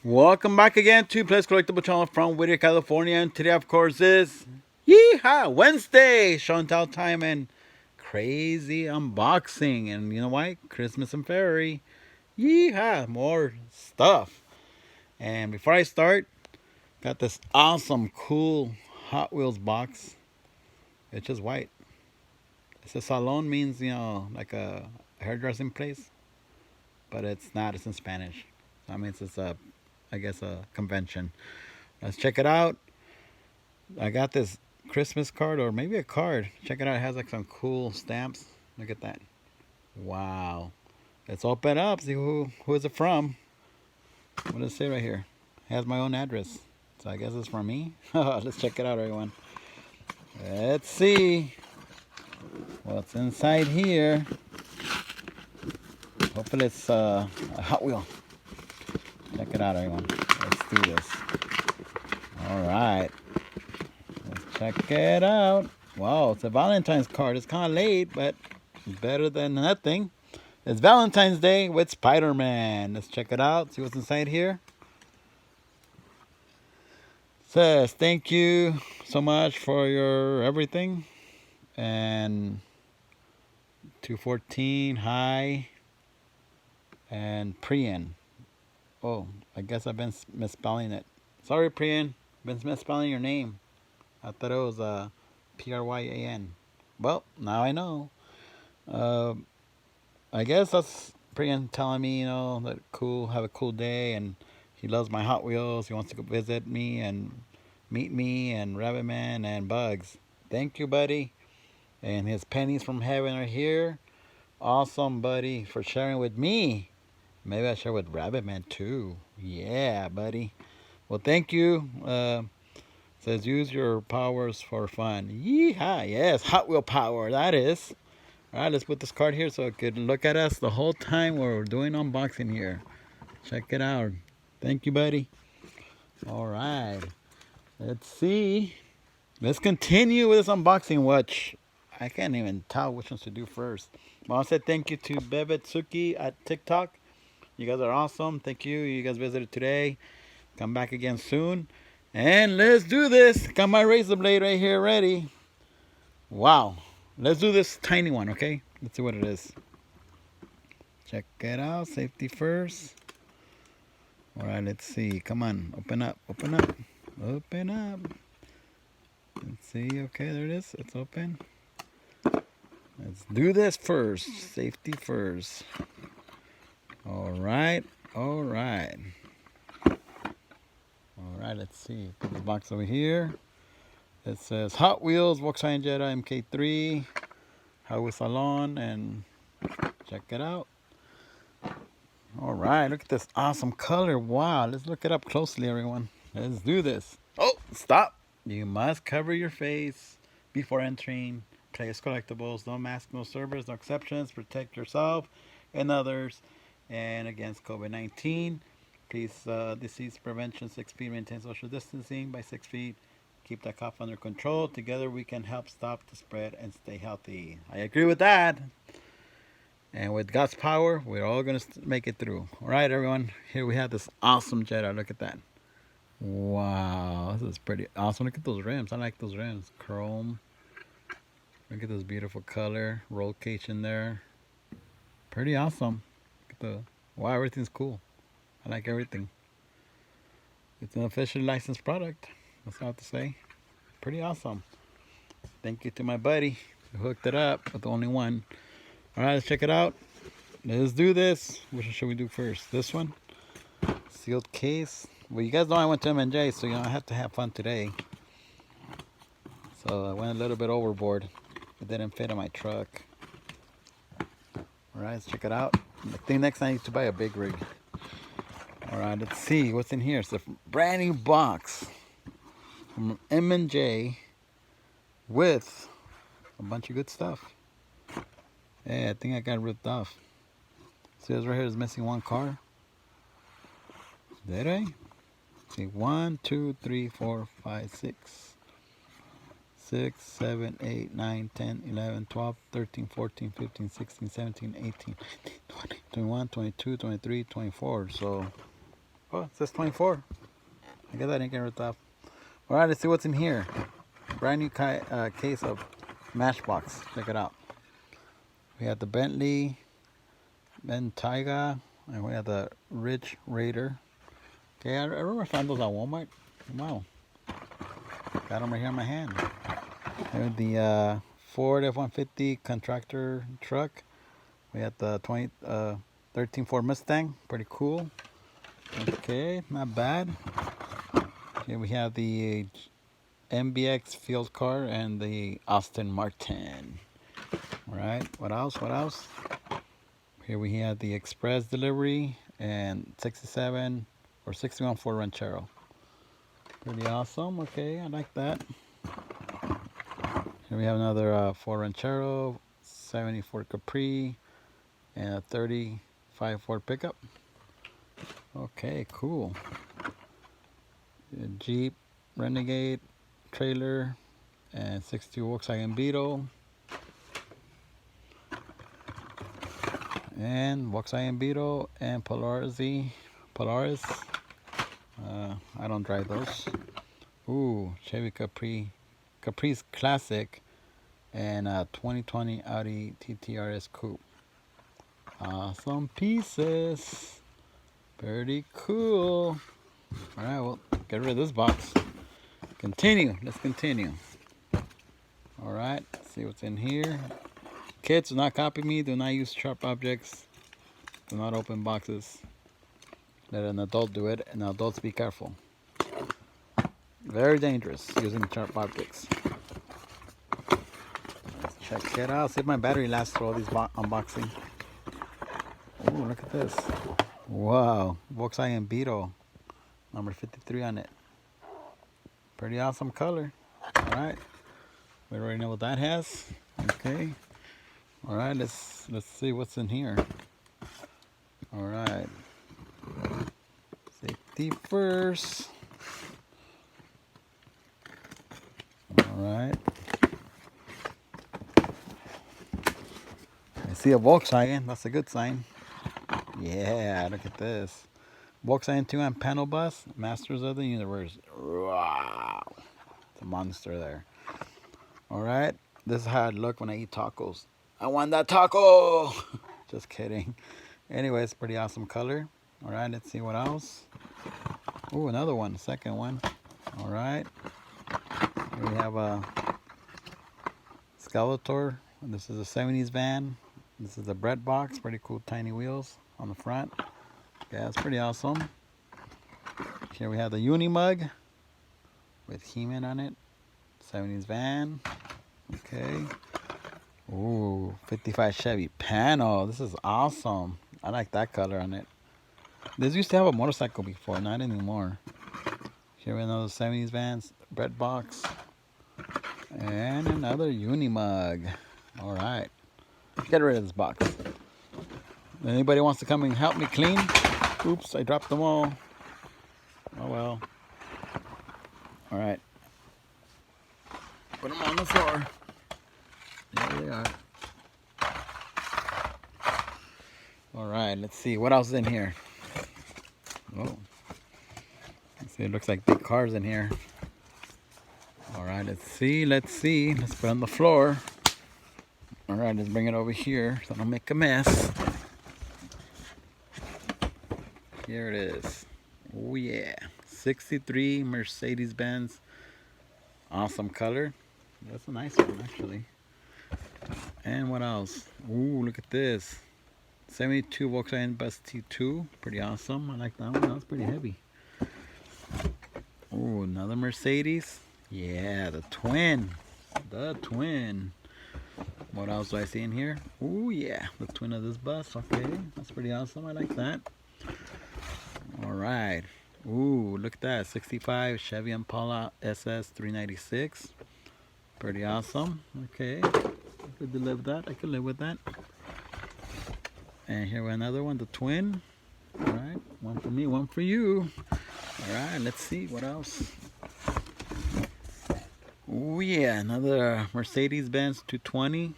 Welcome back again to Playdays Collectible channel from Whittier, California. And today, of course, is Yeehaw Wednesday, show and tell time and crazy unboxing. And you know what? Christmas and fairy. Yeehaw, more stuff. And before I start, got this awesome, cool Hot Wheels box. It's just white. It says salon means, like a hairdressing place, but it's not. It's in Spanish. So that means it's I guess, a convention. Let's check it out. I got this Christmas card or maybe a card. Check it out. It has like some cool stamps. Look at that. Wow. Let's open up. See who is it from. What does it say right here? It has my own address. So I guess it's from me. Let's check it out, everyone. Let's see what's inside here. Hopefully it's a Hot Wheel. Check it out, everyone. Let's do this. All right. Check it out. Wow, it's a Valentine's card. It's kind of late, but better than nothing. It's Valentine's Day with Spider-Man. Let's check it out. See what's inside here. It says, thank you so much for your everything. And 214, hi. And Priyan. Oh, I guess I've been misspelling it. Sorry, Priyan. Been misspelling your name. I thought it was Pryan. Well, now I know. Uh, I guess that's Brian telling me, that cool, have a cool day, and he loves my Hot Wheels. He wants to go visit me and meet me and Rabbit Man and Bugs. Thank you, buddy. And his pennies from heaven are here. Awesome, buddy, for sharing with me. Maybe I share with Rabbit Man too. Yeah, buddy. Well, thank you. Says use your powers for fun. Yeehaw! Yes, Hot Wheel power. That is. All right, let's put this card here so it could look at us the whole time we're doing unboxing here. Check it out. Thank you, buddy. All right. Let's see. Let's continue with this unboxing. Which I can't even tell which ones to do first. Well, I said thank you to Bebetsuki at TikTok. You guys are awesome. Thank you. You guys visited today. Come back again soon. And let's do this. Got my razor blade right here ready. Wow. Let's do this tiny one, okay? Let's see what it is. Check it out. Safety first. All right, let's see. Come on. Open up. Open up. Open up. Let's see. Okay, there it is. It's open. Let's do this first. Safety first. All right. All right. All right, let's see. Put the box over here. It says Hot Wheels, Volkswagen Jetta MK3, Hot Wheels Salon, and check it out. All right, look at this awesome color. Wow, let's look it up closely, everyone. Let's do this. Oh, stop. You must cover your face before entering Playdays Collectibles. No mask, no servers, no exceptions. Protect yourself and others and against COVID-19. Please, disease prevention, 6 feet, maintain social distancing by 6 feet. Keep that cough under control. Together we can help stop the spread and stay healthy. I agree with that. And with God's power, we're all going to make it through. All right, everyone. Here we have this awesome Jetta. Look at that. Wow. This is pretty awesome. Look at those rims. I like those rims. Chrome. Look at this beautiful color. Roll cage in there. Pretty awesome. Look at the, wow, everything's cool. I like everything. It's an officially licensed product. That's all I have to say. Pretty awesome. Thank you to my buddy who hooked it up with the only one. All right, let's check it out. Let's do this. Which one should we do first? This one? Sealed case. Well, you guys know I went to M&J, so I have to have fun today. So I went a little bit overboard. It didn't fit in my truck. All right, let's check it out. I think next I need to buy a big rig. All right, let's see what's in here. It's a brand new box from M&J with a bunch of good stuff. Hey, I think I got ripped off. See, this right here is missing one car. Did I? See, 1, 2, 3, 4, 5, 6, 6, 7, 8, 9, 10, 11, 12, 13, 14, 15, 16, 17, 18, 19, 20, 21, 22, 23, 24. So Oh, it says 24. I guess I didn't get ripped off. Alright, let's see what's in here. Brand new case of Matchbox. Check it out. We have the Bentley Bentayga, and we have the Ridge Raider. Okay, I remember I found those at Walmart. Wow. Got them right here in my hand. Here's the Ford F-150 contractor truck. We have the 2013 Ford Mustang. Pretty cool. Okay, not bad. Here we have the MBX field car and the Aston Martin. Alright, what else? What else? Here we have the express delivery and 67 or 61 Ford Ranchero. Pretty awesome. Okay, I like that. Here we have another Ford Ranchero, 70 Ford Capri, and a 35 Ford pickup. Okay, cool. A Jeep Renegade trailer and 62 Volkswagen Beetle. And Volkswagen Beetle and Polaris. I don't drive those. Ooh, Chevy Caprice Classic, and a 2020 Audi TTRS Coupe. Awesome pieces. Pretty cool. Alright, well, get rid of this box. Let's continue. Alright, see what's in here. Kids, do not copy me. Do not use sharp objects. Do not open boxes. Let an adult do it, and adults be careful. Very dangerous using sharp objects. Let's check it out. See if my battery lasts through all these unboxing. Oh, look at this. Wow, Volkswagen Beetle, number 53 on it. Pretty awesome color. All right, we already know what that has. Okay. All right, let's see what's in here. All right. Safety first. Alright. I see a Volkswagen. That's a good sign. Yeah, look at this. Volkswagen 2-amp panel bus. Masters of the Universe. Wow. It's a monster there. Alright. This is how I look when I eat tacos. I want that taco! Just kidding. Anyway, it's pretty awesome color. Alright, let's see what else. Ooh, another one. Second one. Alright. We have a Skeletor. This is a 70s van. This is a bread box. Pretty cool tiny wheels on the front. Yeah, it's pretty awesome. Here we have the Uni mug with He-Man on it. 70s van. Okay. Ooh, 55 Chevy panel. This is awesome. I like that color on it. This used to have a motorcycle before, not anymore. Here we have another 70s vans, bread box. And another Uni mug. Alright. Get rid of this box. Anybody wants to come and help me clean? Oops, I dropped them all. Oh well. Alright. Put them on the floor. There they are. Alright, let's see. What else is in here? Oh. Let's see, it looks like big cars in here. Alright, let's see. Let's put it on the floor. Alright, let's bring it over here so I don't make a mess. Here it is. Oh yeah. 63 Mercedes-Benz. Awesome color. That's a nice one actually. And what else? Ooh, look at this. 72 Volkswagen Bus T2. Pretty awesome. I like that one. That was pretty heavy. Ooh, another Mercedes. Yeah, the twin. The twin. What else do I see in here? Ooh, yeah. The twin of this bus. Okay. That's pretty awesome. I like that. Alright. Ooh, look at that. 65 Chevy Impala SS 396. Pretty awesome. Okay. I could live with that. I could live with that. And here we have another one. The twin. Alright. One for me, one for you. Alright. Let's see. What else? Oh yeah, another Mercedes-Benz 220.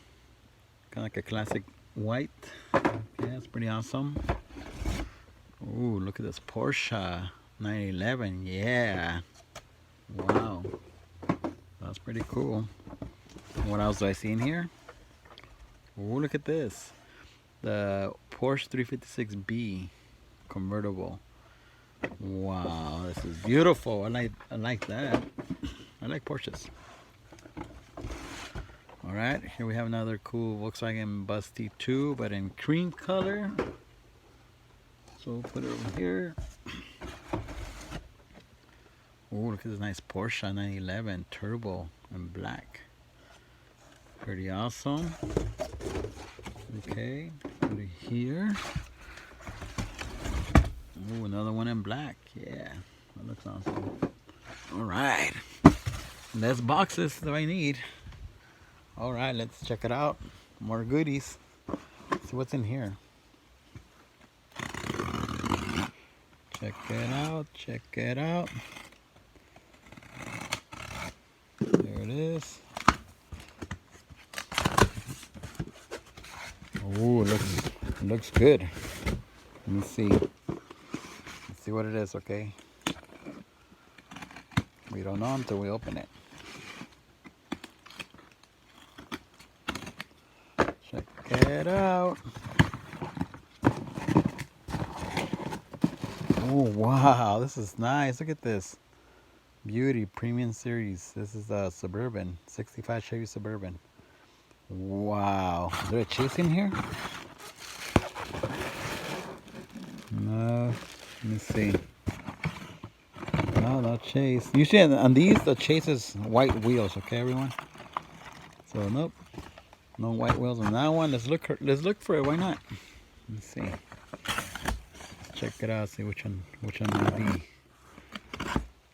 Kind of like a classic white. Yeah, it's pretty awesome. Ooh, look at this Porsche 911. Yeah. Wow. That's pretty cool. What else do I see in here? Ooh, look at this. The Porsche 356B convertible. Wow, this is beautiful. I like that. I like Porsches. All right, here we have another cool Volkswagen Bus T2, but in cream color. So we'll put it over here. Oh, look at this nice Porsche 911 Turbo in black. Pretty awesome. Okay, put it here. Oh, another one in black. Yeah, that looks awesome. All right, less boxes do I need. All right, let's check it out. More goodies. Let's see what's in here. Check it out. Check it out. There it is. Oh, it looks good. Let me see. Let's see what it is, okay? We don't know until we open it. Check it out. Oh, wow, this is nice. Look at this. Beauty Premium Series. This is a Suburban, 65 Chevy Suburban. Wow. Is there a chase in here? No. Let me see. No chase. Usually on these, the chase is white wheels, okay, everyone? So, nope. No white wheels on that one. Let's look for it. Why not? Let's see. Let's check it out. See which one will be.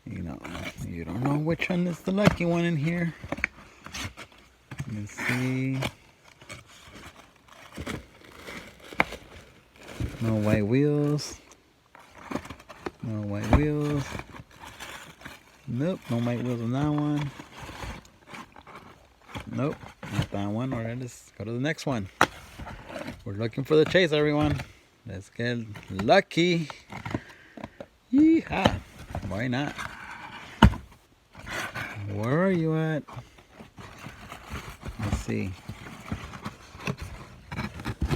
You don't know which one is the lucky one in here. Let's see. No white wheels. No white wheels. Nope, no white wheels on that one. Nope, not that one. Alright, let's go to the next one. We're looking for the chase, everyone. Let's get lucky. Yeehaw. Why not? Where are you at? Let's see.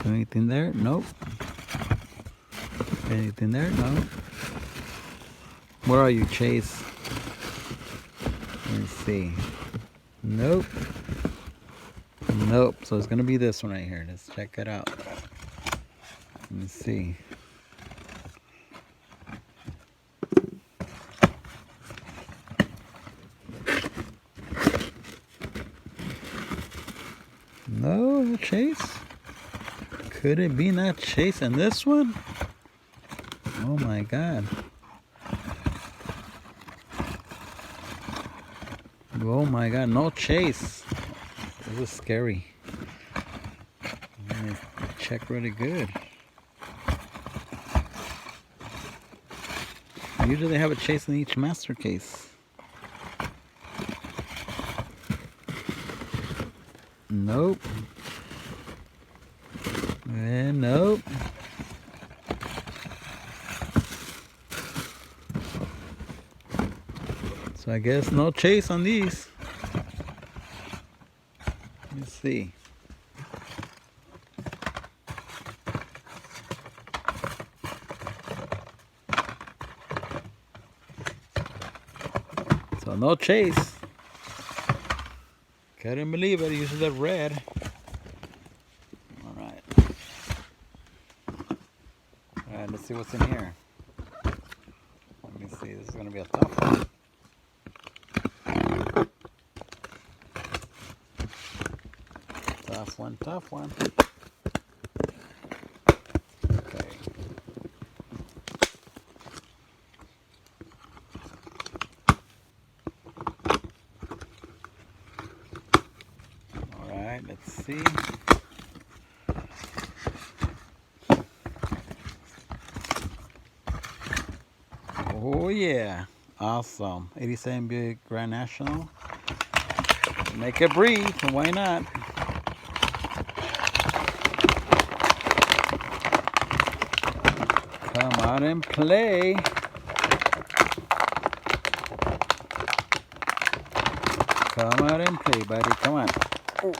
Anything there? Nope. Anything there? No. Where are you, Chase? Let's see. Nope. Nope. So it's gonna be this one right here. Let's check it out. Let's see. No chase. Could it be not chase in this one? Oh my God. Oh my God, no chase. This is scary. Let me check really good. Usually they have a chase in each master case. Nope. And nope. So I guess no chase on these. Let's see. So no chase. Couldn't believe it. Usually they're red. Alright. Alright, let's see what's in here. Let me see. This is going to be a tough one. Tough one. Okay. All right, let's see. Oh yeah, awesome. 87 Buick Grand National. Make it breathe, why not? Come out and play. Come out and play, buddy. Come on. Oh,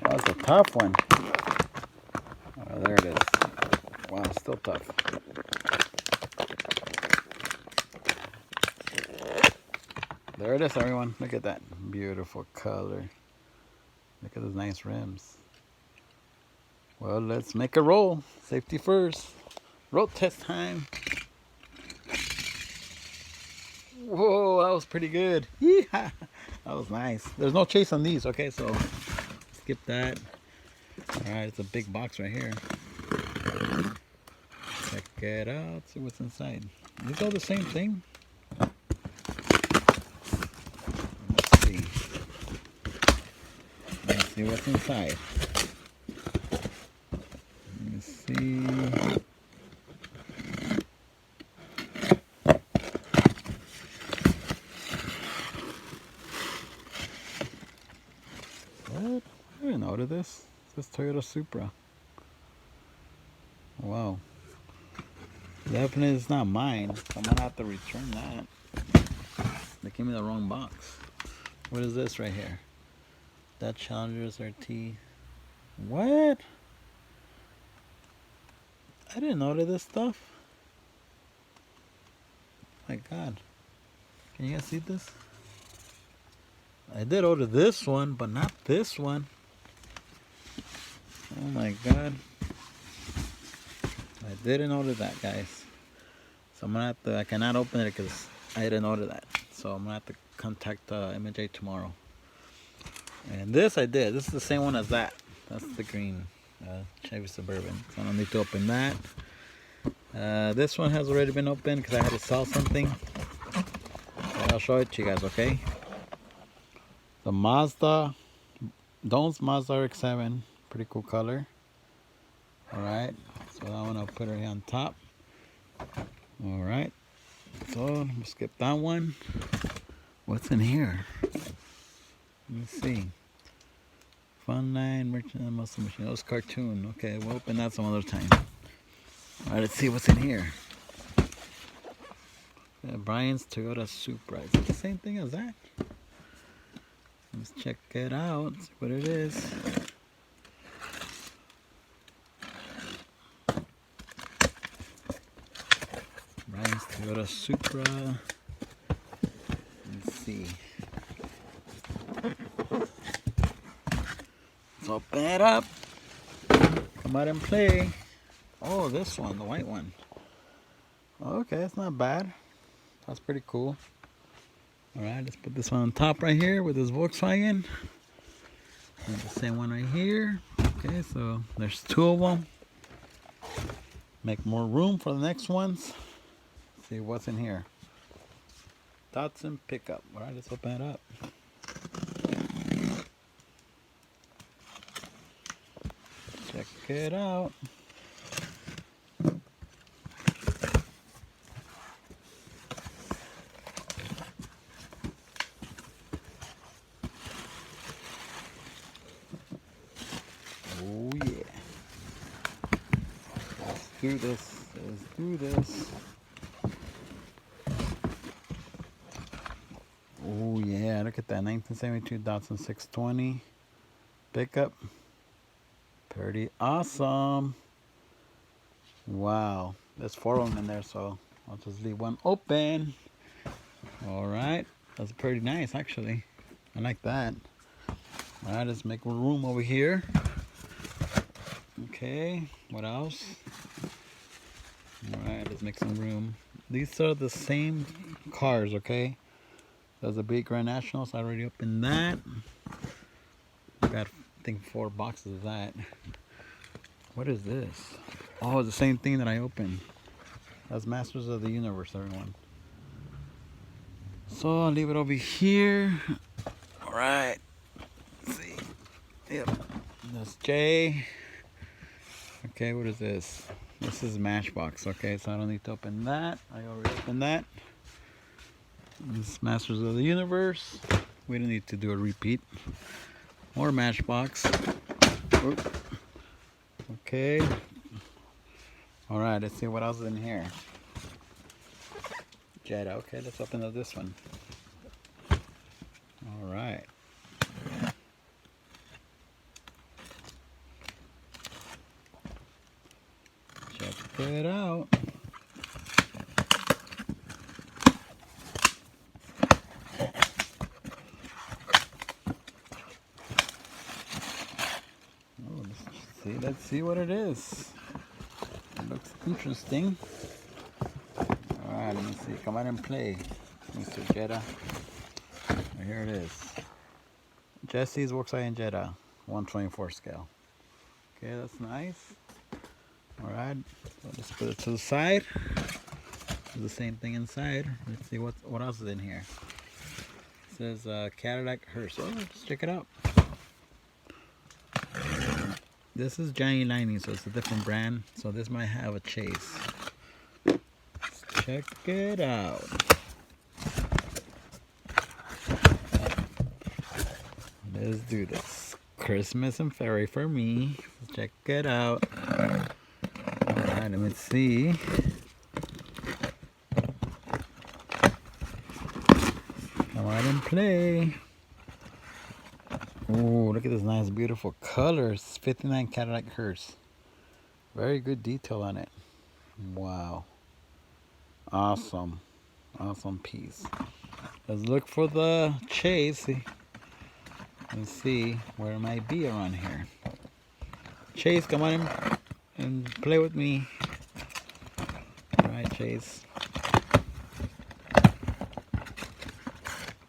that was a tough one. Oh, there it is. Wow, still tough. There it is, everyone. Look at that beautiful color. Look at those nice rims. Well, let's make a roll. Safety first. Roll test time. Whoa, that was pretty good. Yeah, that was nice. There's no chase on these, okay? So skip that. All right, it's a big box right here. Check it out. See what's inside. These all the same thing. Let's see. Let's see what's inside. Let me see. What? I didn't order this. It says Toyota Supra. Wow. Definitely it's not mine. I'm gonna have to return that. They gave me the wrong box. What is this right here? That Challengers RT. What? I didn't order this stuff. My God. Can you guys see this? I did order this one, but not this one. Oh my God. I didn't order that, guys. So I'm gonna have to, I cannot open it because I didn't order that. So I'm gonna have to contact MJ tomorrow. And this I did. This is the same one as that. That's the green Chevy Suburban. So I don't need to open that. This one has already been opened because I had to sell something. So I'll show it to you guys, okay? The Mazda, Dome's Mazda RX-7. Pretty cool color. Alright. So that one I'll put it on top. Alright. So we'll skip that one. What's in here? Let me see. Fun Line, Merchant Muscle Machine. That was cartoon. Okay, we'll open that some other time. Alright, let's see what's in here. Brian's Toyota Supra. Is it the same thing as that? Let's check it out. See what it is. Brian's Toyota Supra. Let's see. Let's open it up. Come out and play. Oh, this one, the white one. Okay, it's not bad. That's pretty cool. Alright, let's put this one on top right here with this Volkswagen. And the same one right here. Okay, so there's two of them. Make more room for the next ones. See what's in here. Datsun pickup. Alright, let's open it up. Check it out. Oh yeah. Let's do this. Let's do this. Oh yeah, look at that 1972 Datsun 620 pickup. Pretty awesome. Wow. There's four of them in there, so I'll just leave one open. Alright. That's pretty nice actually. I like that. Alright, let's make room over here. Okay, what else? Alright, let's make some room. These are the same cars, okay? There's a big Grand National, so I already opened that. Got, I think, 4 boxes of that. What is this? Oh, it's the same thing that I opened. That's Masters of the Universe, everyone. So I'll leave it over here. Alright. Let's see. Yep. That's J. Okay, what is this? This is Matchbox. Okay, so I don't need to open that. I already opened that. This is Masters of the Universe. We don't need to do a repeat. More Matchbox. Oop. Okay. Alright, let's see what else is in here. Jetta. Okay, let's open up this one. Alright. Check it out. Oh, let's see what it is. It looks interesting. Alright, let me see. Come on and play, Mr. Jetta. Here it is. Jesse's Worksite in Jetta, 1/24 scale. Okay, that's nice. Alright, so let's put it to the side. Do the same thing inside. Let's see what else is in here. It says Cadillac Hearse. Oh, let's check it out. This is Johnny Lining, so it's a different brand. So this might have a chase. Let's check it out. Let's do this. Christmas and Ferry for me. Let's check it out. Alright, let me see. Come on and play. Ooh, look at this nice, beautiful colors. 59 Cadillac Hearse. Very good detail on it. Wow. Awesome. Awesome piece. Let's look for the chase. Let's see where it might be around here. Chase, come on and play with me. Alright, Chase.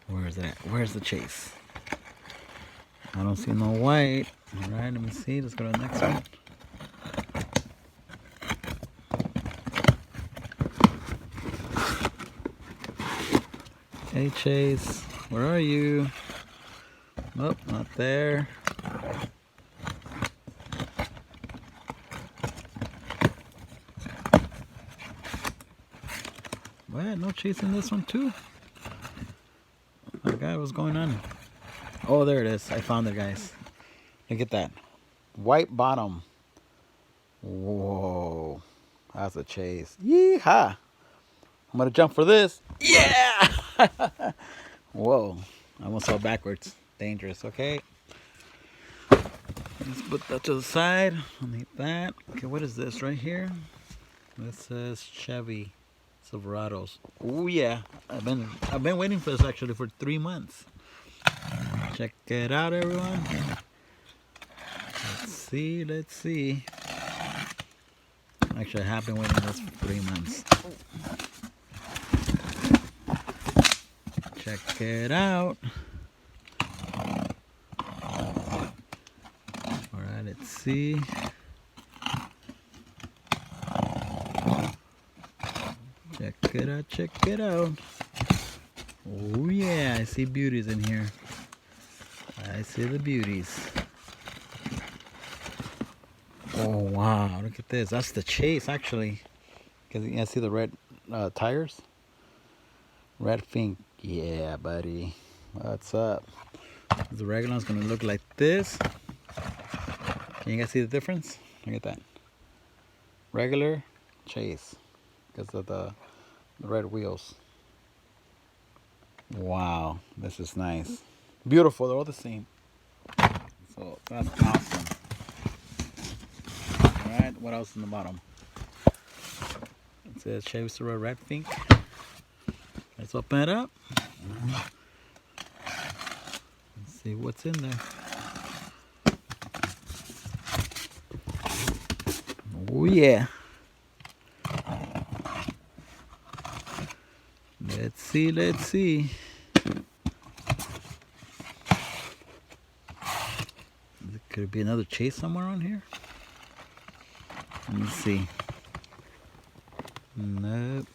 Where is it at? Where's the chase? I don't see no white. Alright, let me see. Let's go to the next one. Hey, Chase. Where are you? Nope, not there. What? No chasing this one too? Oh my God, what's going on? Oh, there it is. I found it, guys. Look at that. White bottom. Whoa. That's a chase. Yeehaw. I'm going to jump for this. Yeah! Whoa. I almost fell backwards. Dangerous, okay? Let's put that to the side. I'll need that. Okay, what is this right here? This says Chevy Silverados. Oh yeah. I've been waiting for this actually for 3 months. Check it out, everyone. Let's see. Actually, I have been waiting for this for 3 months. Check it out. Alright, let's see. Check it out. Oh yeah, I see beauties in here. I see the beauties. Oh wow, look at this. That's the chase actually. Cause you see the red tires? Red Fink. Yeah, buddy. What's up? The regular one's gonna look like this. Can you guys see the difference? Look at that. Regular, chase. Because of the red wheels. Wow, this is nice. Beautiful, they're all the same. So that's awesome. Alright, what else in the bottom? It says Chevy Impala Red Fink. Let's open it up. Let's see what's in there. Oh yeah. Let's see. Could it be another chase somewhere on here? Let me see. Nope.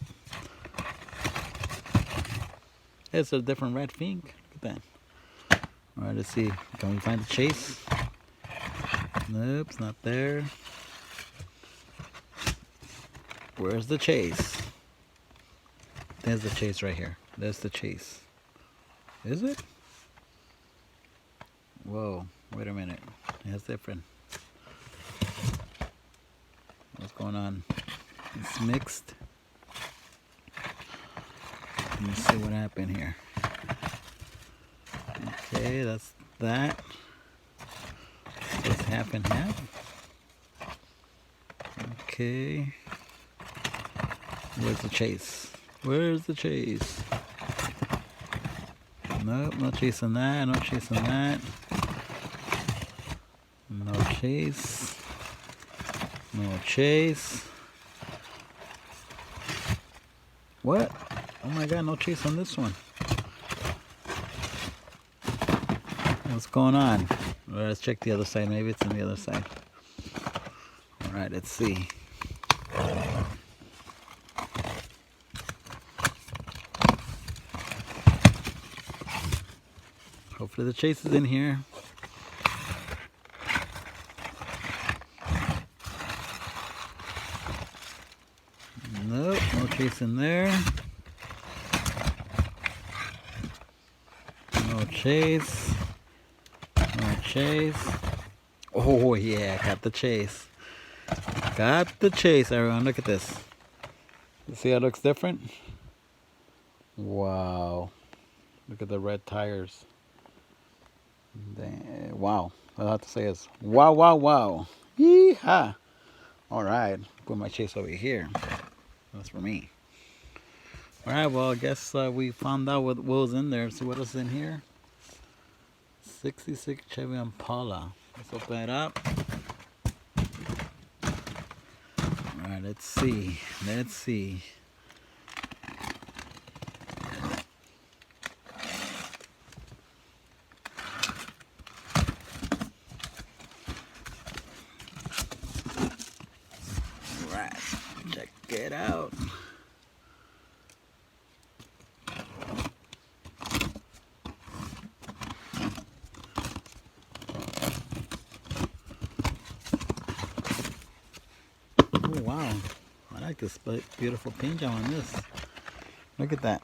It's a different red Fink. Look at that. Alright, let's see. Can we find the chase? Nope, it's not there. Where's the chase? There's the chase right here. There's the chase. Is it? Whoa, wait a minute. That's different. What's going on? It's mixed. Let me see what happened here. Okay, that's that. So it's half and half. Okay. Where's the chase? Where's the chase? Nope, no chasing that, no chasing that. No chase. No chase. What? Oh my god, no chase on this one. What's going on? Well, let's check the other side. Maybe it's on the other side. Alright, let's see. Hopefully the chase is in here. Nope, no chase in there. No chase. No chase. Oh yeah, got the chase. Got the chase, everyone. Look at this. You see how it looks different? Wow. Look at the red tires. Wow. All I have to say is wow, wow, wow. Yeehaw. Alright. Put my chase over here. That's for me. Alright, well, I guess we found out what was in there. See what else is in here? 66 Chevy Impala. Let's open it up. Alright, let's see. Let's see. Alright, check it out. Oh wow, I like this beautiful paint job on this. Look at that.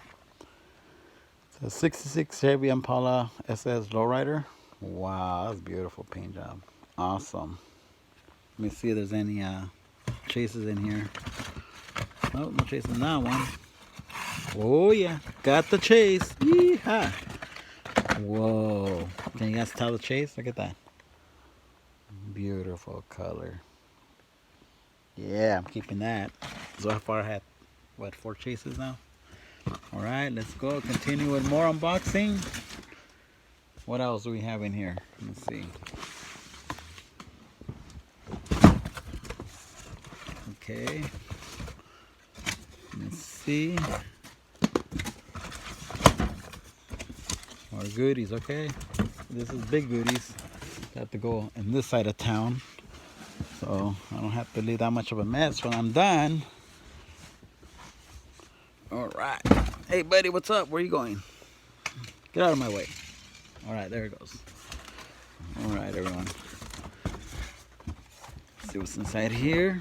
It's a 66 Chevy Impala SS Lowrider. Wow, that's a beautiful paint job. Awesome. Let me see if there's any chases in here. Oh, no chase in that one. Oh yeah, got the chase. Yeehaw. Whoa. Can you guys tell the chase? Look at that. Beautiful color. Yeah, I'm keeping that. So far I had, what, 4 chases now? Alright, let's go. Continue with more unboxing. What else do we have in here? Let's see. Okay. Let's see. More goodies, okay? This is big goodies. Have to go in this side of town. So I don't have to leave that much of a mess when I'm done. Alright. Hey buddy, what's up? Where are you going? Get out of my way. Alright, there it goes. Alright everyone. Let's see what's inside here.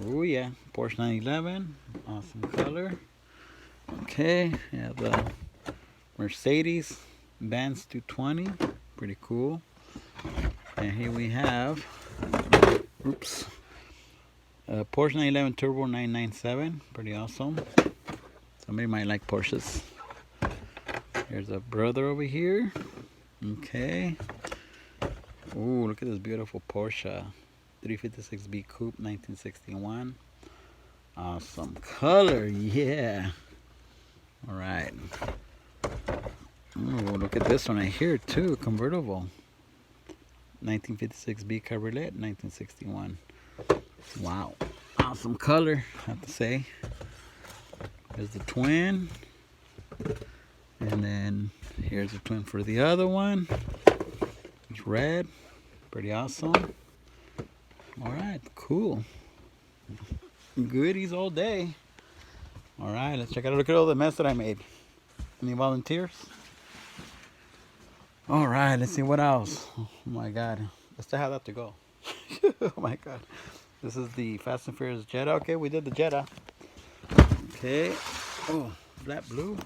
Oh yeah, Porsche 911. Awesome color. Okay, we have the Mercedes Benz 220. Pretty cool. And here we have oops. Porsche 911 Turbo 997. Pretty awesome. Somebody might like Porsches. Here's a brother over here. Okay. Ooh, look at this beautiful Porsche 356B Coupe 1961. Awesome color, yeah. Alright. Ooh, look at this one right here too, convertible. 1956B Cabriolet 1961. Wow. Awesome color, I have to say. There's the twin. And then here's the twin for the other one. It's red. Pretty awesome. Alright, cool. Goodies all day. Alright, let's check it out. Look at all the mess that I made. Any volunteers? Alright, let's see what else. Oh my god. I still have that to go. Oh my god. This is the Fast and Furious Jetta. Okay, we did the Jetta. Okay. Oh, black blue.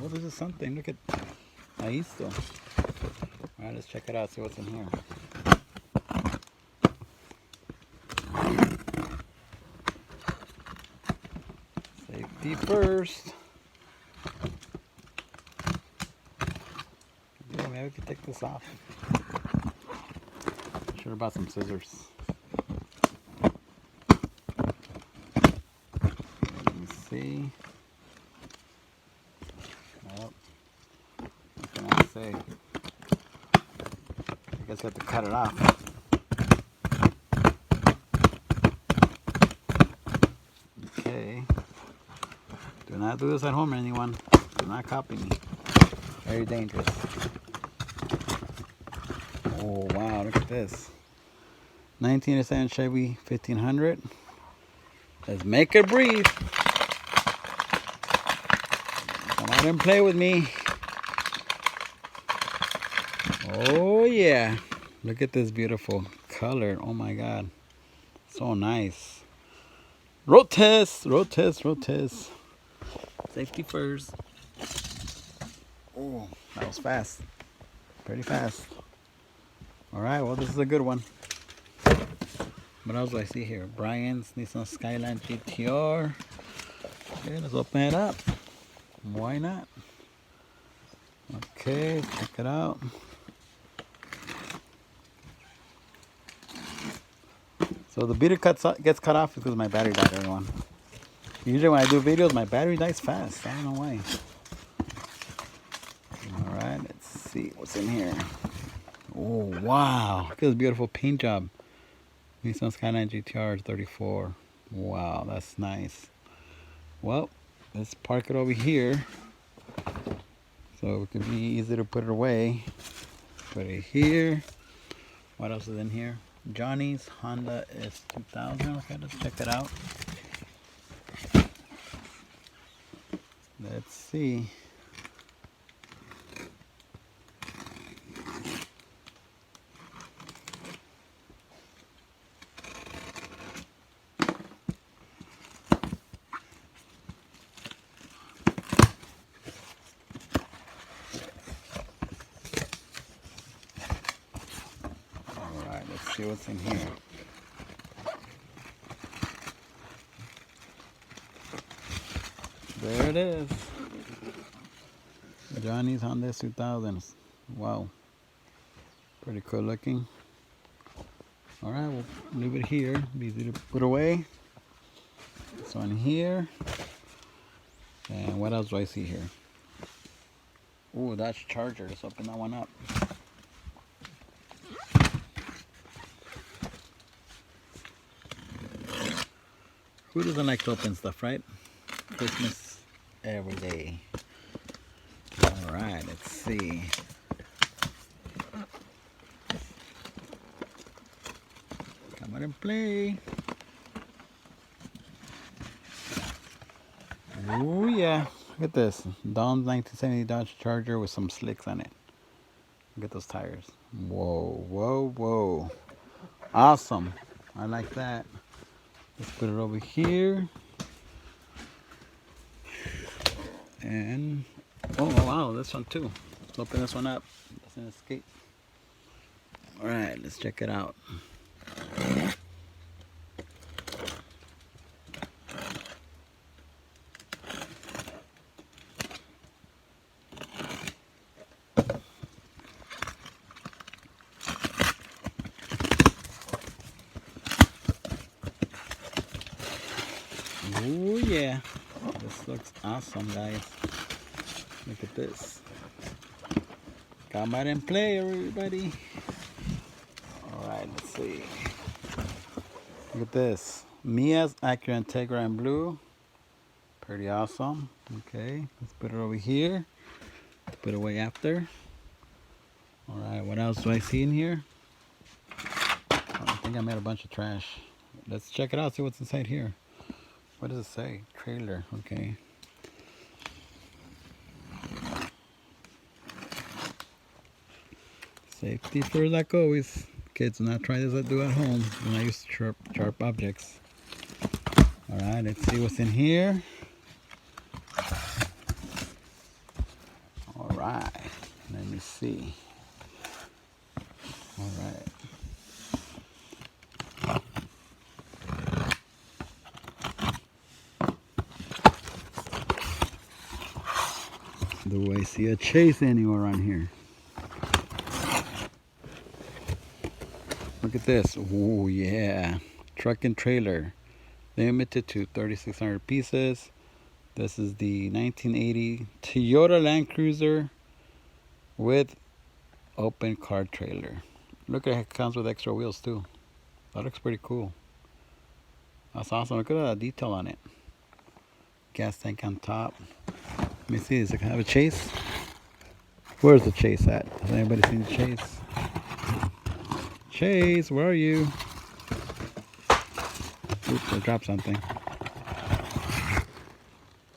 Oh, this is something. Look at Aisto. Alright, let's check it out. See what's in here. Safety first. Yeah, maybe we can take this off. Should have bought some scissors. Let me see. Well, what can I say? I guess I have to cut it off. Okay. Do not do this at home, anyone. Do not copy me. Very dangerous. Oh, wow, look at this. 1987 Chevy 1500. Let's make it breathe. Come out and play with me. Oh, yeah. Look at this beautiful color. Oh, my God. So nice. Road test, road test, road test. Safety first. Oh, that was fast. Pretty fast. All right, well, this is a good one. What else do I see here? Brian's Nissan Skyline GTR. Okay, let's open it up. Why not? Okay, check it out. So the video gets cut off because my battery died, everyone. Usually when I do videos, my battery dies fast. I don't know why. Alright, let's see what's in here. Oh, wow. Look at this beautiful paint job. Nissan Skyline GTR 34. Wow, that's nice. Well, let's park it over here. So it can be easy to put it away. Put it here. What else is in here? Johnny's Honda S2000. Okay, let's check it out. Let's see. Alright, let's see what's in here. There it is. Johnny's Honda S2000. Wow. Pretty cool looking. Alright, we'll leave it here. Be easy to put away. This one here. And what else do I see here? Ooh, that's Charger. Let's open that one up. Who doesn't like to open stuff, right? Christmas every day. Alright, let's see. Come on and play. Oh yeah, look at this. Don's 1970 Dodge Charger with some slicks on it. Look at those tires. Whoa, whoa, whoa. Awesome. I like that. Let's put it over here. And, oh wow, this one too. Let's open this one up. Doesn't escape. Alright, let's check it out. Oh yeah, this looks awesome, guys. Look at this. Come out and play, everybody. Alright, let's see. Look at this. Mia's Acura Integra in blue. Pretty awesome. Okay, let's put it over here. Put it away after. Alright, what else do I see in here? I think I made a bunch of trash. Let's check it out, see what's inside here. What does it say? Trailer, okay. Safety first, like always. Kids, do not try this at home. Do not use sharp objects. Alright, let's see what's in here. Alright, let me see. Alright. Do I see a Chase anywhere on here? Look at this. Oh yeah. Truck and trailer. Limited to 3,600 pieces. This is the 1980 Toyota Land Cruiser with open car trailer. Look at it, comes with extra wheels too. That looks pretty cool. That's awesome. Look at that detail on it. Gas tank on top. Let me see. Does it have a Chase? Where's the Chase at? Has anybody seen the Chase? Chase, where are you? Oops, I dropped something.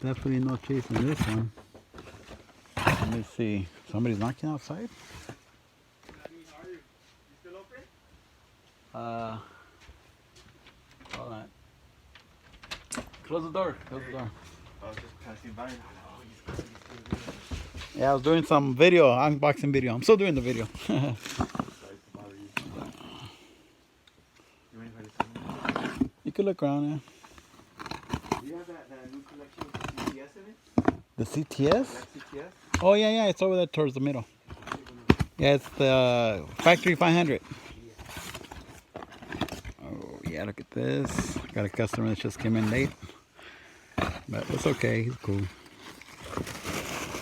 Definitely no Chase in this one. Let me see. Somebody's knocking outside? You still open? Hold on. Close the door. Close the door. I was just passing by. Oh, he's still good. Yeah, I was doing some video, unboxing video. I'm still doing the video. Sorry to bother you. You want to go to You could look around, yeah. Do you have that new collection with the CTS in it? The CTS? That CTS? Oh, yeah, yeah. It's over there towards the middle. Yeah, it's the Factory 500. Oh, yeah, look at this. Got a customer that just came in late. But it's okay. He's cool.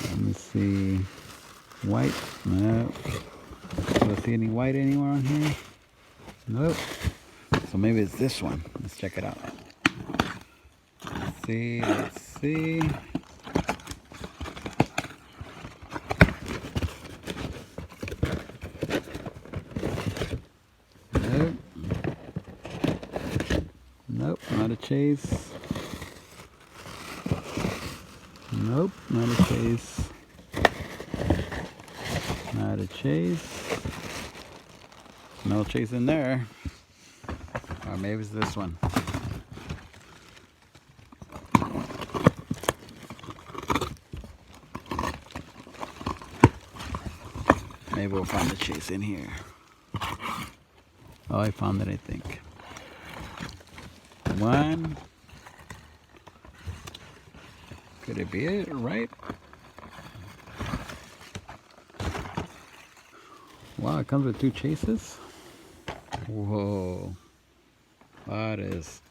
Let me see. White? No. Do I see any white anywhere on here? Nope. So maybe it's this one. Let's check it out. Let's see. Let's see. Nope. Nope, not a Chase. Nope, not a Chase. Not a Chase. No Chase in there. Or maybe it's this one. Maybe we'll find the Chase in here. Oh, I found it, I think. One. Could it be it, right? Wow, it comes with two Chases. Whoa. That is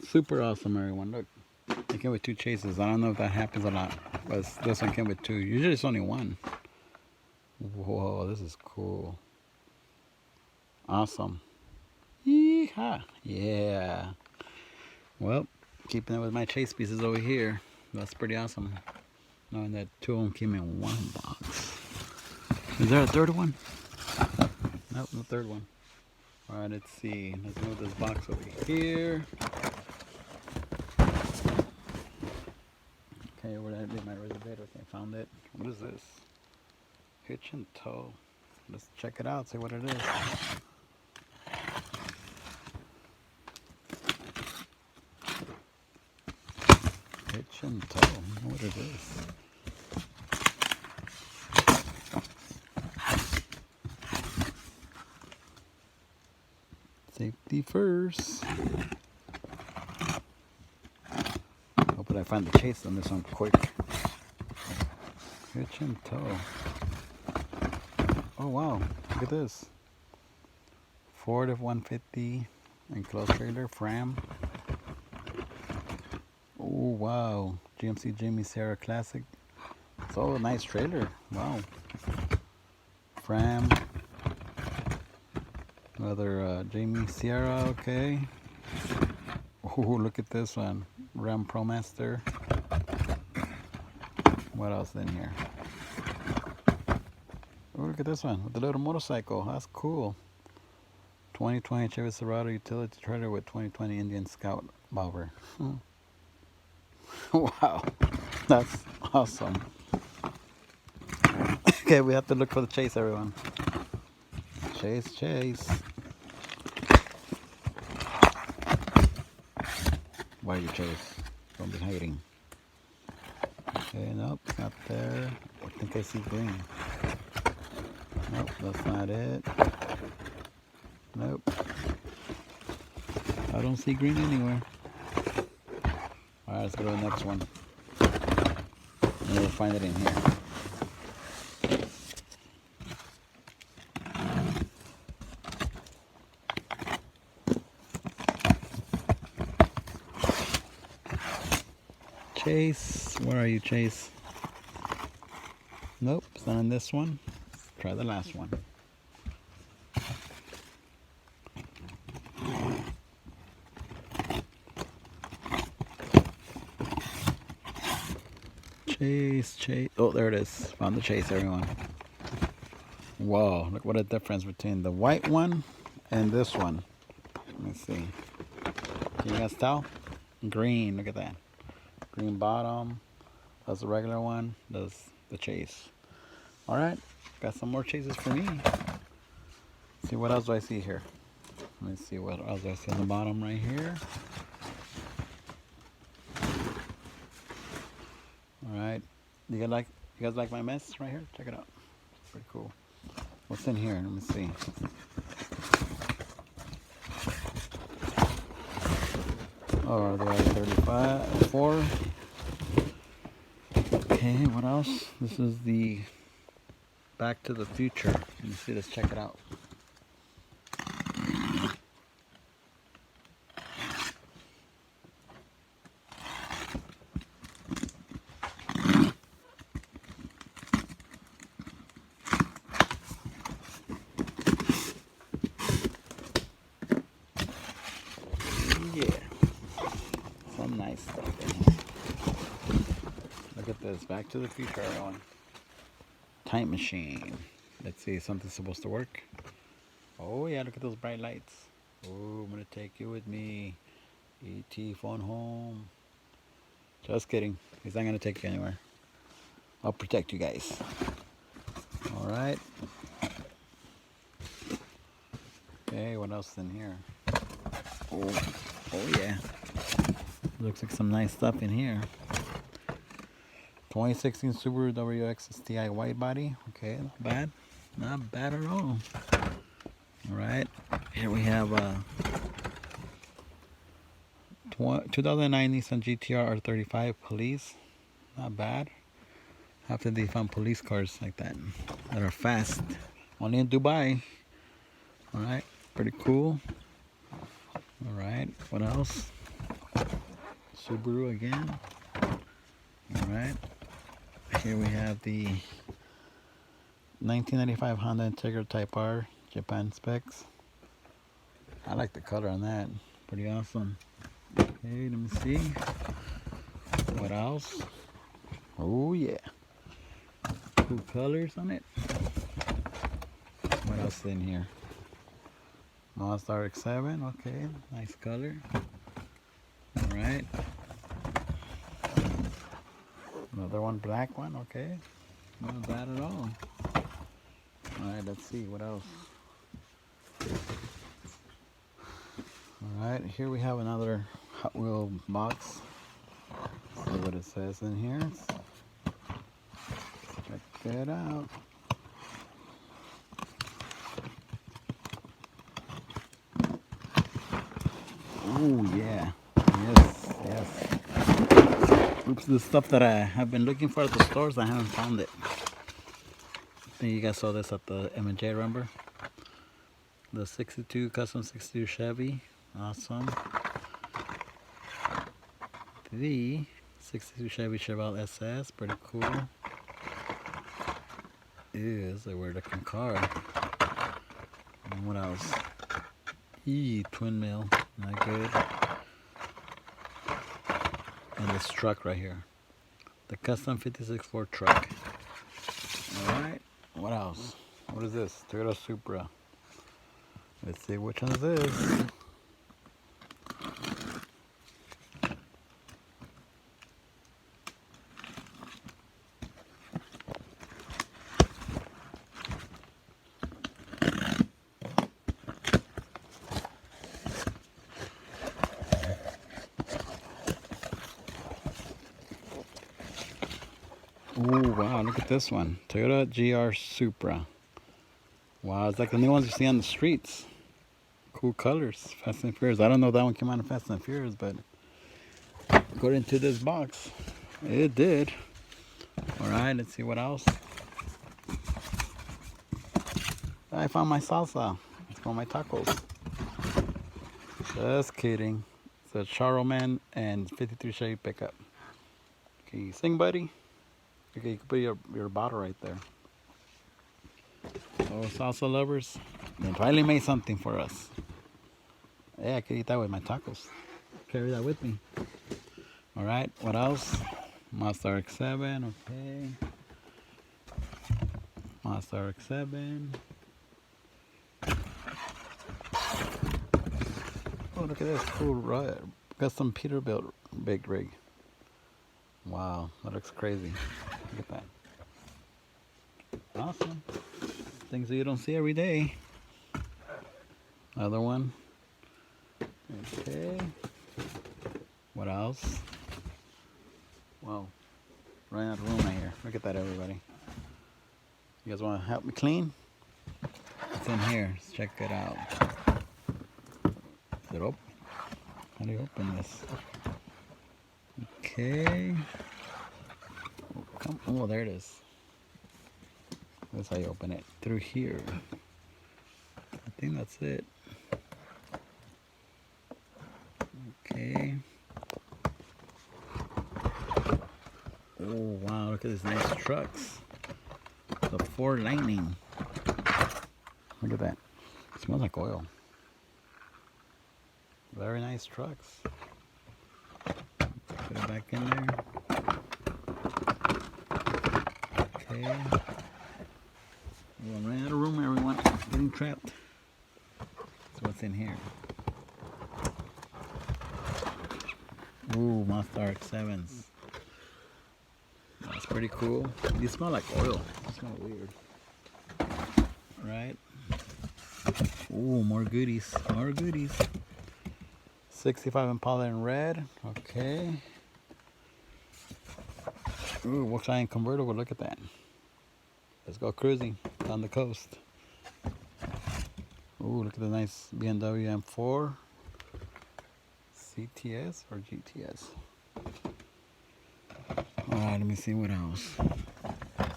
super awesome, everyone. Look, it came with two Chases. I don't know if that happens a lot, but this one came with two. Usually it's only one. Whoa, this is cool. Awesome. Yeehaw. Yeah. Well, keeping it with my Chase pieces over here. That's pretty awesome. Knowing that two of them came in one box. Is there a third one? Nope, no third one. Alright, let's see. Let's move this box over here. Okay, where did I leave my reservator? Okay, I found it. What is this? Hitch and tow. Let's check it out, see what it is. Hitch and tow. I don't know what it is. Safety first. Hopefully I find the Chase on this one quick. Hitch and tow. Oh wow, look at this. Ford F-150 enclosed trailer, Fram. Oh wow, GMC Jamie Sierra Classic. It's all a nice trailer. Wow. Fram. Another Jamie Sierra, okay. Oh, look at this one. Ram ProMaster. What else in here? Oh, look at this one with the little motorcycle. That's cool. 2020 Chevy Silverado utility trailer with 2020 Indian Scout bobber. Wow, that's awesome. Okay, we have to look for the Chase, everyone. Chase, Chase. Why are you Chase? Don't be hiding. Okay, nope, not there. I think I see green. Nope, that's not it. Nope. I don't see green anywhere. Alright, let's go to the next one. And we'll find it in here. Chase, where are you, Chase? Nope, it's not on this one. Let's try the last one. Chase, Chase. Oh, there it is. Found the Chase, everyone. Whoa, look what a difference between the white one and this one. Let me see. Can you guys tell? Green, look at that. Green bottom. That's the regular one. That's the Chase. Alright, got some more Chases for me. Let's see, what else do I see here? Let me see what else do I see on the bottom right here. Alright. You guys like my mess right here? Check it out. It's pretty cool. What's in here? Let me see. Oh, they are 35, 4. Okay, what else? This is the Back to the Future. Let me see this, check it out. Yeah, some nice stuff in here. Look at this, Back to the Future, everyone. Time machine. Let's see, something's supposed to work. Oh yeah, look at those bright lights. Oh, I'm gonna take you with me. E.T. phone home. Just kidding. He's not gonna take you anywhere. I'll protect you guys. Alright. Okay, what else in here? Oh yeah. Looks like some nice stuff in here. 2016 Subaru WX STI wide body. Okay, not bad. Not bad at all. Alright. Here we have 2009 Nissan GTR R35 Police. Not bad. After they found police cars like that are fast. Only in Dubai. Alright. Pretty cool. Alright. What else? Subaru again. Alright. Here we have the 1995 Honda Integra Type R Japan specs. I like the color on that. Pretty awesome. Okay, let me see. What else? Oh yeah. Cool colors on it. What else in here? Mazda RX-7. Okay, nice color. Alright. Another one, black one. Okay. Not bad at all. Alright, let's see. What else? Alright, here we have another Hot Wheel box. Let's see what it says in here. Check it out. Oh yeah. Yes, yes. Oops, the stuff that I have been looking for at the stores, I haven't found it. I think you guys saw this at the M&J, remember? The 62 custom 62 Chevy. Awesome. The 62 Chevy Chevrolet SS. Pretty cool. Is a weird looking car. And what else? Twin mill. Not good. And this truck right here. The custom 56 Ford truck. Alright. What else? What is this? Toyota Supra. Let's see which one is this. Oh wow, look at this one. Toyota GR Supra. Wow, it's like the new ones you see on the streets. Cool colors. Fast and Furious. I don't know if that one came out of Fast and Furious, but according to this box, it did. Alright, let's see what else. I found my salsa. It's for my tacos. Just kidding. It's a Charlemagne and 53 Chevy pickup. Can you sing, buddy? Okay, you can put your bottle right there. Oh, salsa lovers, they finally made something for us. Yeah, I could eat that with my tacos. Carry that with me. All right, what else? Mazda RX-7, okay. Mazda RX-7. Oh, look at this cool custom Peterbilt big rig. Wow, that looks crazy. Look at that. Awesome. Things that you don't see every day. Another one. Okay. What else? Wow. Running out of room right here. Look at that, everybody. You guys want to help me clean? What's in here? Let's check it out. Is it open? How do you open this? Okay. Oh, there it is. That's how you open it. Through here. I think that's it. Okay. Oh, wow. Look at these nice trucks. The Ford Lightning. Look at that. It smells like oil. Very nice trucks. Put it back in there. Okay. We're running out of room, everyone. Getting trapped. So what's in here? Ooh, Mazda RX-7s. That's pretty cool. These smell like oil. They smell weird. Right? Ooh, more goodies. More goodies. 65 Impala in red. Okay. Ooh, Volkswagen convertible. Look at that. Let's go cruising down the coast. Ooh, look at the nice BMW M4. CTS or GTS? Alright, let me see what else.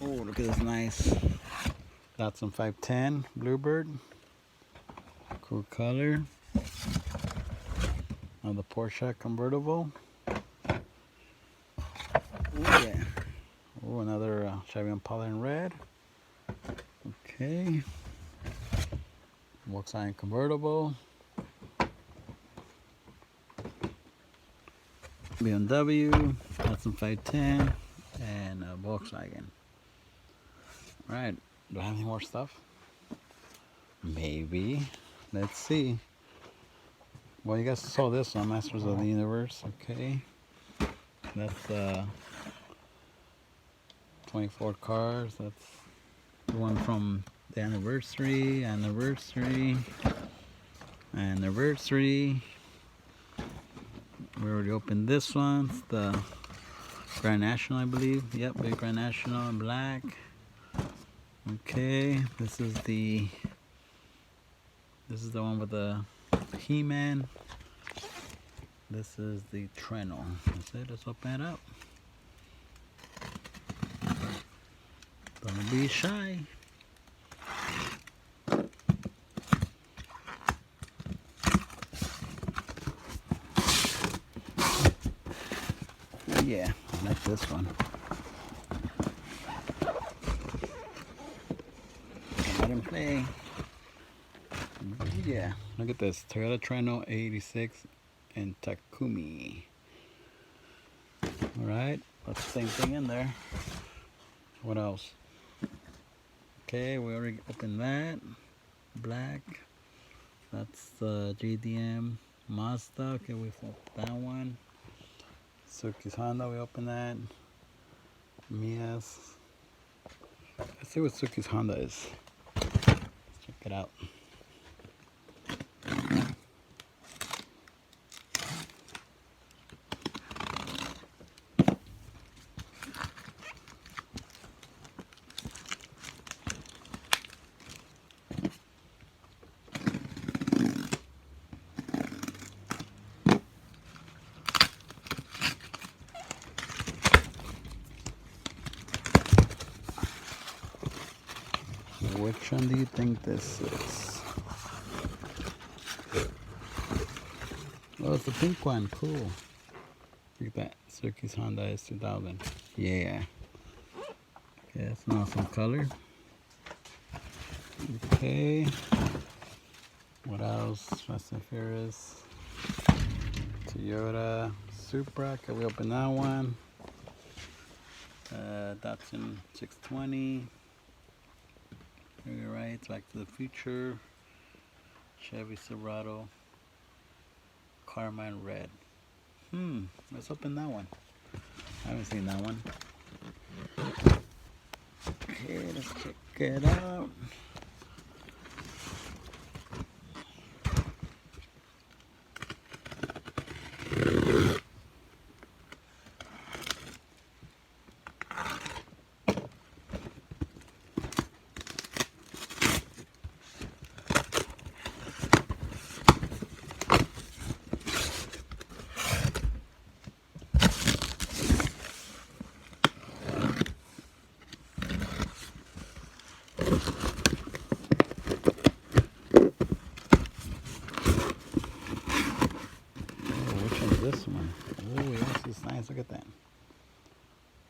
Oh, look at this nice Datsun 510 Bluebird. Cool color. Another Porsche convertible. Oh yeah. Oh, another Chevy Impala in red. Okay. Volkswagen convertible. BMW. Datsun 510 and Volkswagen. All right. Do I have any more stuff? Maybe. Let's see. Well, you guys saw this on Masters of the Universe. Okay. That's 24 cars. That's the one from the anniversary. We already opened this one. It's the Grand National, I believe. Yep, big Grand National in black. Okay, this is the one with the He-Man. This is the Treno. That's it. Let's open it up. Don't be shy. Yeah, I like this one. Let him play. Yeah, look at this. Toyota Treno 86 and Takumi. Alright, that's the same thing in there. What else? Okay, we already opened that. Black. That's the JDM Mazda. Okay, we opened that one. Suzuki's Honda, we opened that. Mia's. Let's see what Suzuki's Honda is. Let's check it out. Which one do you think this is? Oh, it's the pink one. Cool. Look at that. Suzuki's Honda is 2000. Yeah. Okay, that's an awesome color. Okay. What else? Fast and Furious. Toyota Supra. Can we open that one? Datsun 620. You're right. Back to the Future. Chevy Silverado. Carmine Red. Let's open that one. I haven't seen that one. Okay, let's check it out. This one. Oh, yes, it's nice. Look at that.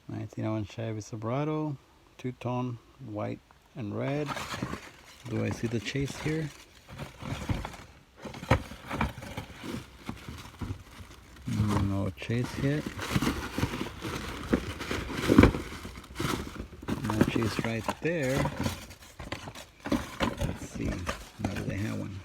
1901 Chevy Silverado, two-tone, white and red. Do I see the chase here? No chase yet. No chase right there. Let's see. Now do they have one?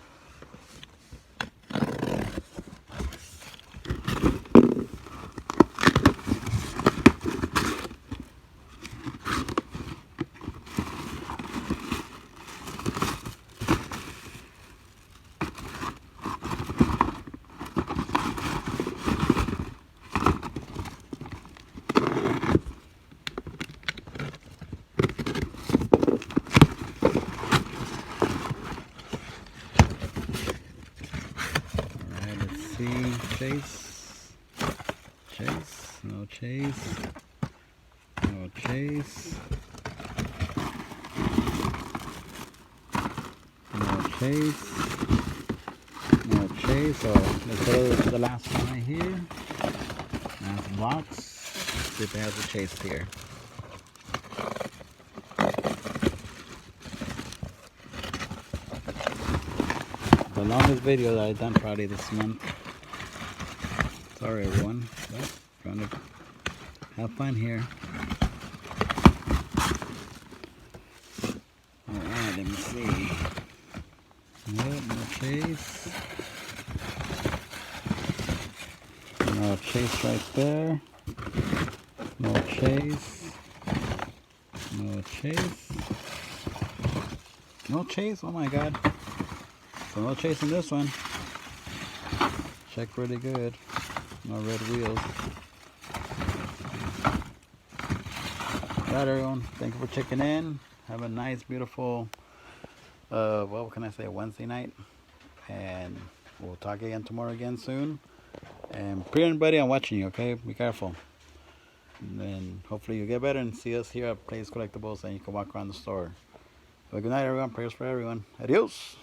Chase, no chase, no chase, no chase, no chase. So let's go to the last one right here. Last box. See if it has a chase here. The longest video that I've done probably this month. Sorry everyone, but trying to have fun here. Alright, let me see. Nope, no chase. No chase right there. No chase. No chase. No chase, oh my god. So no chase in this one. Check really good. No red wheels. Alright everyone, thank you for checking in. Have a nice, beautiful, what can I say, Wednesday night. And we'll talk again tomorrow again soon. And everybody, I'm watching you, okay? Be careful. And then hopefully you get better and see us here at Playdays Collectibles and you can walk around the store. Have a good night everyone. Prayers for everyone. Adios.